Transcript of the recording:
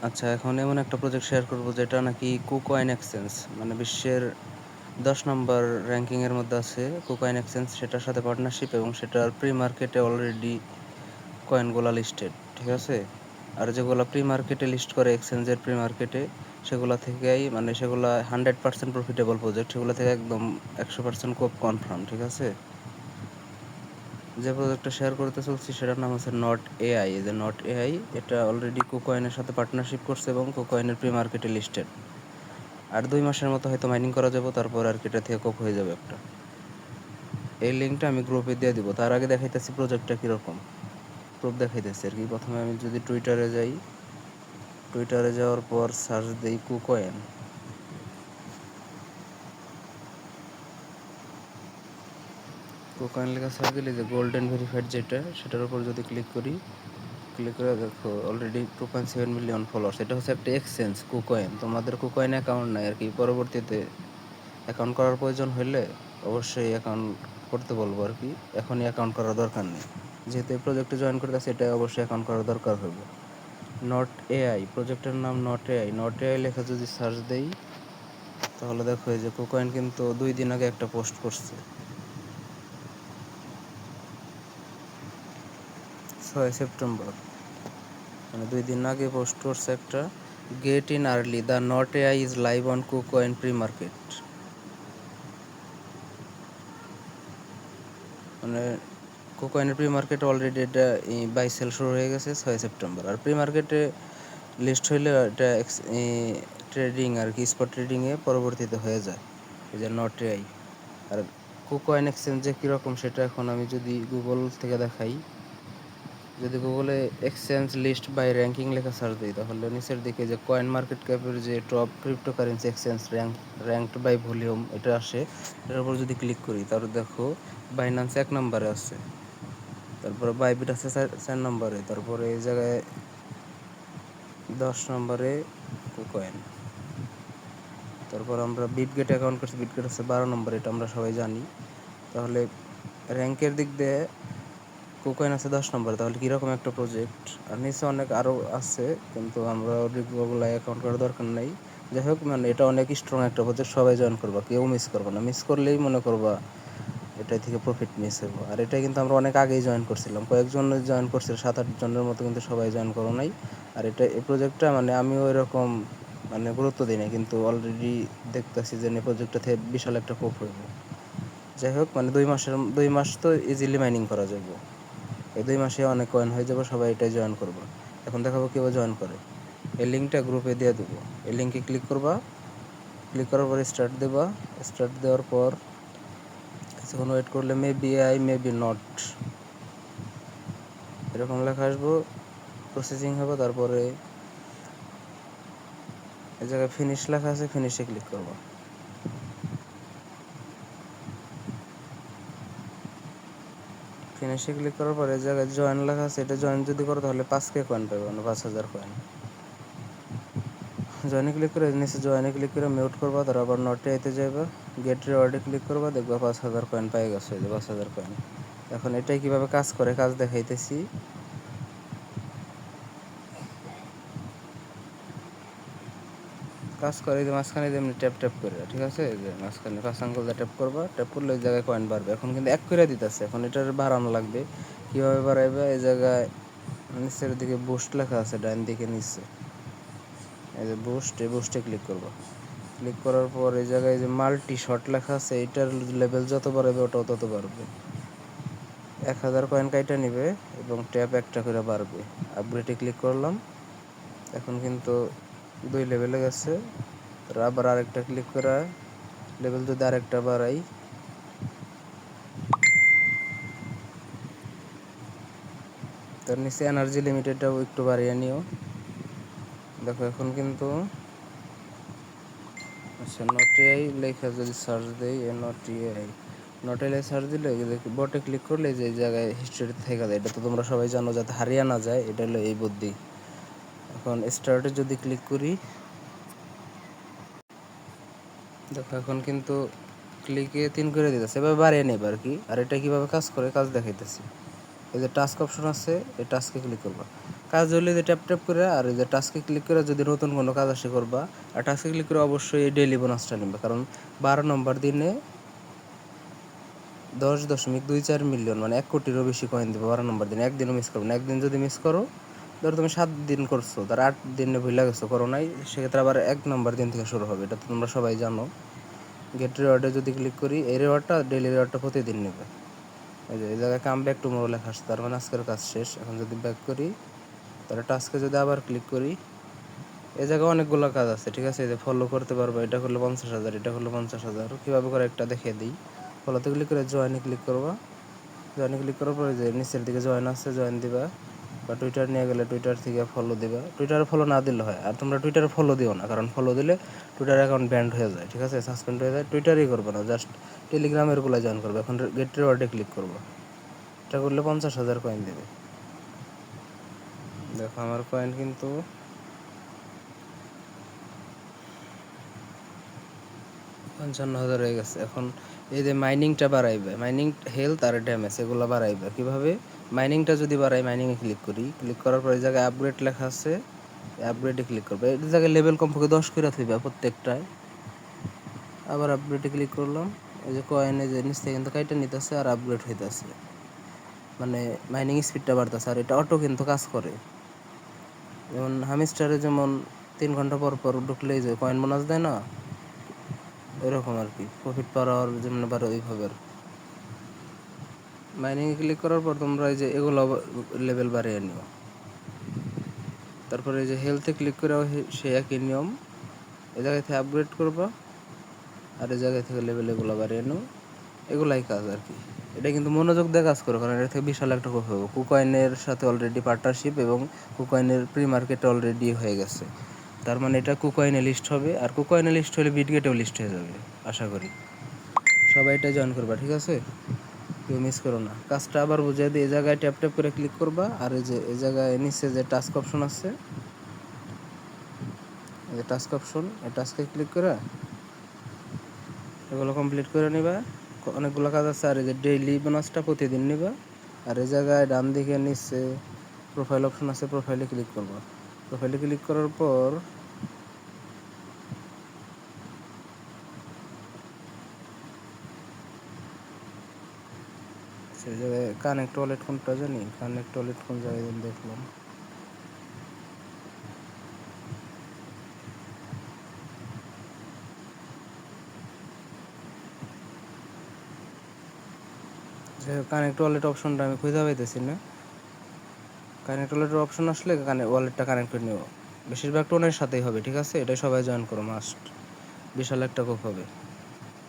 আচ্ছা, এখন এমন একটা প্রজেক্ট শেয়ার করব যেটা নাকি কুকয়েন এক্সচেঞ্জ, মানে বিশ্বের 10 নম্বর র্যাঙ্কিংয়ের মধ্যে আছে কুকয়েন এক্সচেঞ্জ, সেটার সাথে পার্টনারশিপ, এবং সেটার প্রি মার্কেটে অলরেডি কয়েনগুলা লিস্টেড, ঠিক আছে। আর যেগুলো প্রি মার্কেটে লিস্ট করে এক্সচেঞ্জের প্রি মার্কেটে, সেগুলো থেকেই মানে সেগুলো 100% প্রফিটেবল প্রজেক্ট, সেগুলো থেকে একদম 100% খুব কনফার্ম, ঠিক আছে। যে প্রজেক্টটা শেয়ার করতে চলছি সেটার নাম হচ্ছে নট এআই। এই যে নট এআই, এটা অলরেডি কুকয়েনের সাথে পার্টনারশিপ করছে এবং কুকয়েনের প্রি মার্কেটে লিস্টেড। আর 2 মাসের মতো হয়তো মাইনিং করা যাবে, তারপর আর কি এটা থেকে কোক হয়ে যাবে একটা। এই লিঙ্কটা আমি গ্রুপে দিয়ে দিব। তার আগে দেখাইতেছি প্রজেক্টটা কীরকম, প্রুফ দেখাইতেছি আর কি। প্রথমে আমি যদি টুইটারে যাই, টুইটারে যাওয়ার পর সার্চ দিই কুকয়েন। কুকয়েন লেখা সার্চ দিলে যে গোল্ডেন ভেরিফাইড যেটা, সেটার উপর যদি ক্লিক করি, ক্লিক করে দেখো অলরেডি 2.7 মিলিয়ন ফলোয়ার্স। এটা হচ্ছে একটা এক্সচেঞ্জ কুকয়েন। তোমাদের কুকয়েন অ্যাকাউন্ট নাই আর কি, পরবর্তীতে অ্যাকাউন্ট করার প্রয়োজন হলে অবশ্যই অ্যাকাউন্ট করতে বলবো আর কি। এখনই অ্যাকাউন্ট করার দরকার নেই, যেহেতু এই প্রজেক্টে জয়েন করতেছে, এটা অবশ্যই অ্যাকাউন্ট করার দরকার হবে। নট এআই, প্রজেক্টের নাম নট এআই। নট এআই লেখা যদি সার্চ দেই, তাহলে দেখো এই যে কুকয়েন কিন্তু 2 দিন আগে একটা পোস্ট করছে, 6 সেপ্টেম্বর, মানে 2 দিন আগে পোস্ট করছে একটা, get in early, the not AI is live on KuCoin pre market. মানে কুকয়েনের প্রি মার্কেটে অলরেডি এটা বাই সেল শুরু হয়ে গেছে 6 সেপ্টেম্বর। আর প্রি মার্কেটে লিস্ট হইলে এটা ট্রেডিং আর কি, স্পট ট্রেডিংয়ে পরবর্তীতে হয়ে যায়, এই যে নট এআই। আর কুকয়েন এক্সচেঞ্জে কীরকম সেটা এখন আমি যদি গুগল থেকে দেখাই, যদি গুগলে এক্সচেঞ্জ লিস্ট বাই র্যাঙ্কিং লেখা সার্চ দিই, তাহলে নিচের দিকে যে কয়েন মার্কেট ক্যাপের যে top cryptocurrency exchange ranked by volume এটা আসে, এটার উপর যদি ক্লিক করি, তাহলে দেখো বাইন্যান্স 1 নম্বরে আছে, তারপরে বাইবিট আছে 4 নম্বরে, তারপরে এই জায়গায় 10 নম্বরে কুকয়েন। তারপর আমরা বিটগেট অ্যাকাউন্ট করছি, বিটগেট হচ্ছে 12 নম্বরে, এটা আমরা সবাই জানি। তাহলে র্যাঙ্কের দিক দিয়ে কুকয়েন আছে 10 নম্বরে, তাহলে কীরকম একটা প্রজেক্ট। আর নিচে অনেক আরও আছে, কিন্তু আমরা ওগুলো অ্যাকাউন্ট করার দরকার নেই। যাই হোক, মানে এটা অনেক স্ট্রং একটা প্রজেক্ট, সবাই জয়েন করবা, কেউ মিস করবা না। মিস করলেই মনে করবা এটা থেকে প্রফিট মিস হবো। আর এটা কিন্তু আমরা অনেক আগেই জয়েন করছিলাম, কয়েকজন জয়েন করছিল, 7-8 জনের মতো, কিন্তু সবাই জয়েন করো নাই। আর এটা এই প্রজেক্টটা মানে আমি ওই রকম মানে গুরুত্ব দিই না, কিন্তু অলরেডি দেখতেছি যে এই প্রজেক্টটা থেকে বিশাল একটা কোপ হইব। যাই হোক, মানে 2 মাস তো ইজিলি মাইনিং করা যাবে, এই 2 মাসে অনেক কয়েন হয়ে যাবে, সবাই এটাই জয়েন করবো। এখন দেখাবো কীভাবে জয়েন করে। এই লিঙ্কটা গ্রুপে দিয়ে দেবো, এই লিঙ্কে ক্লিক করবা, ক্লিক করার পর স্টার্ট দেবা। স্টার্ট দেওয়ার পর কিছুক্ষণ ওয়েট করলে মেবি আই মেবি নট এরকম লেখা আসবো, প্রসেসিং হবে। তারপরে এই জায়গায় ফিনিশ লেখা আছে, ফিনিশে ক্লিক করবো। ফিনিশে ক্লিক করার পরে এই জায়গায় জয়েন লেখা আছে, এটা জয়েন যদি করো তাহলে 5K কয়েন পাবে, মানে 5,000 কয়েন। জয়েনে ক্লিক করে নিচে জয়েনে ক্লিক করে মিউট করবা, তারপর আবার নটে আইতে যাইবা, গেট রিওয়ার্ডে ক্লিক করবা, দেখবা 5,000 কয়েন পাই গেছে, যে 5,000 কয়েন। এখন এটাই কীভাবে কাজ করে কাজ দেখাইতেছি। কাজ করে যে মাঝখানে যেমনি ট্যাপ ট্যাপ করে, ঠিক আছে, যে মাঝখানে 5 আঙ্গুল দিয়ে ট্যাপ করবা, ট্যাপ করলে ওই জায়গায় কয়েন বাড়বে। এখন কিন্তু 1 করে দিতেছে, এখন এটার বাড়ানো লাগবে। কীভাবে বাড়াইবে, এই জায়গায় নিচের দিকে বুস্ট লেখা আছে, ডান দিকে নিচে এই যে বুস্ট, এই বুস্টে ক্লিক করবো। ক্লিক করার পর এই জায়গায় যে মাল্টি শট লেখা আছে, এইটার লেভেল যত বাড়বে ওটাও তত বাড়বে। 1,000 কয়েন কাইটা নিবে এবং ট্যাপ একটা করে বাড়বে। আপগ্রেডে ক্লিক করলাম, এখন কিন্তু 2 লেভেলে গেছে। আবার আরেকটা ক্লিক করা, লেভেল যদি আরেকটা বাড়াই, তার নিচে এনার্জি লিমিটেডটাও একটু বাড়িয়ে নিও। দেখো এখন কিন্তু আচ্ছা, নটিআই লেখা যদি সার্চ দেই, নটিআই, নটিআই সার্চ দিলে বটে ক্লিক করলে যে জায়গায় হিস্ট্রি থেকে যায়, এটা তো তোমরা সবাই জানো, যাতে হারিয়ে না যায়, এটা হলো এই বুদ্ধি। এখন স্টার্টে যদি ক্লিক করি, দেখো এখন কিন্তু ক্লিকে 3 করে দিতেছে, এবার বাড়িয়ে নেবে আর কি। আর এটা কীভাবে কাজ করে কাজ দেখাইতেছি। এই যে টাস্ক অপশন আছে, এই টাস্কে ক্লিক করবা। কাজ হলে যে ট্যাপ ট্যাপ করে আর এই যে টাস্কে ক্লিক করে যদি নতুন কোনো কাজ আসে করবা, আর টাস্কে ক্লিক করে অবশ্যই এই ডেইলি বোনাসটা নেবে, কারণ 12 নম্বর দিনে 10.24 মিলিয়ন মানে 1 কোটিরও বেশি কয়েন দেবে 12 নম্বর দিনে। একদিনও মিস করবে না। একদিন যদি মিস করো, ধরো তুমি 7 দিন করছো, তার 8 দিনে ভুলে গেছো করো নাই, সেক্ষেত্রে আবার 1 নম্বর দিন থেকে শুরু হবে। এটা তো তোমরা সবাই জানো। গেট রিওয়ার্ডে যদি ক্লিক করি, এই রিওয়ার্ডটা ডেইলি রিওয়ার্ডটা প্রতিদিন নেবে। এই জায়গায় কাম ব্যাক টুমোরো লেখা আসছে, তার মানে আজকের কাজ শেষ। এখন যদি ব্যাক করি, তাহলে টাস্কে যদি আবার ক্লিক করি, এই জায়গায় অনেকগুলো কাজ আছে, ঠিক আছে। এই যে ফলো করতে পারবো, এটা করলে 50,000, এটা করলে 50,000। কীভাবে করে একটা দেখিয়ে দিই। ফলোতে ক্লিক করে জয়েনে ক্লিক করবা। জয়েনে ক্লিক করার পরে যে নিচের দিকে জয়েন আছে, জয়েন দিবা, বা টুইটার নিয়ে গেলে টুইটার থেকে ফলো দিবা। টুইটারে ফলো না দিলে হয়, আর তোমরা টুইটারে ফলো দিও না, কারণ ফলো দিলে টুইটার অ্যাকাউন্ট ব্যান্ড হয়ে যায়, ঠিক আছে, সাসপেন্ড হয়ে যায়। টুইটারই করবে না, জাস্ট টেলিগ্রামের গুলো জয়েন করবে। এখন গেট রিওয়ার্ডে ক্লিক করবো, এটা করলে 50,000 কয়েন দেবে। দেখো আমার কয়েন কিন্তু 55,000 হয়ে গেছে। এখন এই যে মাইনিংটা বাড়াইবে, মাইনিং হেলথ আর ড্যামেজ এগুলো বাড়াইবে কীভাবে? মাইনিংটা যদি বাড়াই, মাইনিংয়ে ক্লিক করি, ক্লিক করার পর এই জায়গায় আপগ্রেড লেখা আছে, আপগ্রেডে ক্লিক করবে। এই জায়গায় লেভেল কমপক্ষে 10 করে থাকবে প্রত্যেকটায়। আবার আপগ্রেডে ক্লিক করলাম, এই যে কয়েনে যে নিচ থেকে কিন্তু কাইটা নিতেছে আর আপগ্রেড হইতেছে, মানে মাইনিং স্পিডটা বাড়তেছে। আর এটা অটো কিন্তু কাজ করে, যেমন হামিস্টারে যেমন 3 ঘন্টা পর পর ঢুকলেই যে কয়েন বোনাস দেয় না, এরকম আর কি। প্রফিট পাওয়ার যেমন বাড়ে ওইভাবে। মাইনিংয়ে ক্লিক করার পর তোমরা এই যে এগুলো লেভেল বাড়িয়ে নিও। তারপরে এই যে হেলথে ক্লিক করে সে একই নিয়ম, এই জায়গায় থেকে আপগ্রেড করবা, আর এই জায়গায় থেকে লেভেল এগুলো বাড়িয়ে নিও। এগুলাই কাজ আর কি। এটা কিন্তু মনোযোগ দিয়ে কাজ করো, কারণ এটা থেকে বিশাল একটা কথা হবে। কুকয়েনের সাথে অলরেডি পার্টনারশিপ, এবং কুকয়েনের প্রি মার্কেটে অলরেডি হয়ে গেছে। তার মানে এটা কুকয়েনে লিস্ট হবে, আর কুকয়েনে লিস্ট হলে বিটগেটেও লিস্ট হয়ে যাবে আশা করি। সবাই এটা জয়েন করবা, ঠিক আছে, কেউ মিস করো না। কাজটা আবার বুঝিয়ে দিই, এই জায়গায় ট্যাপ ট্যাপ করে ক্লিক করবা, আর এই যে এই জায়গায় নিচে যে টাস্ক অপশন আছে, এই যে টাস্ক অপশন, এই টাস্কে ক্লিক করে এগুলো কমপ্লিট করে নিবা। অনেকগুলো কাজ আছে। আর এই যে ডেইলি বোনাসটা প্রতিদিন নিবা। আর এই জায়গায় ডান দিকে নিচে প্রোফাইল অপশন আছে, প্রোফাইলে ক্লিক করবা। প্রোফাইলে ক্লিক করার পর সেই জায়গায় কানেক্ট ওয়ালেট কোনটা জানি, কানেক্ট ওয়ালেট কোন জায়গায় দেখলাম, যে কানেক্ট ওয়ালেট অপশনটা আমি খুঁজে পাইতেছি না। কানেক্ট ওয়ালেটের অপশন আসলে ওয়ালেটটা কানেক্ট করে নেব। বেশিরভাগ টোনের সাথেই হবে, ঠিক আছে। এটাই সবাই জয়েন করো, মাস্ট। বিশাল একটা কোপ হবে।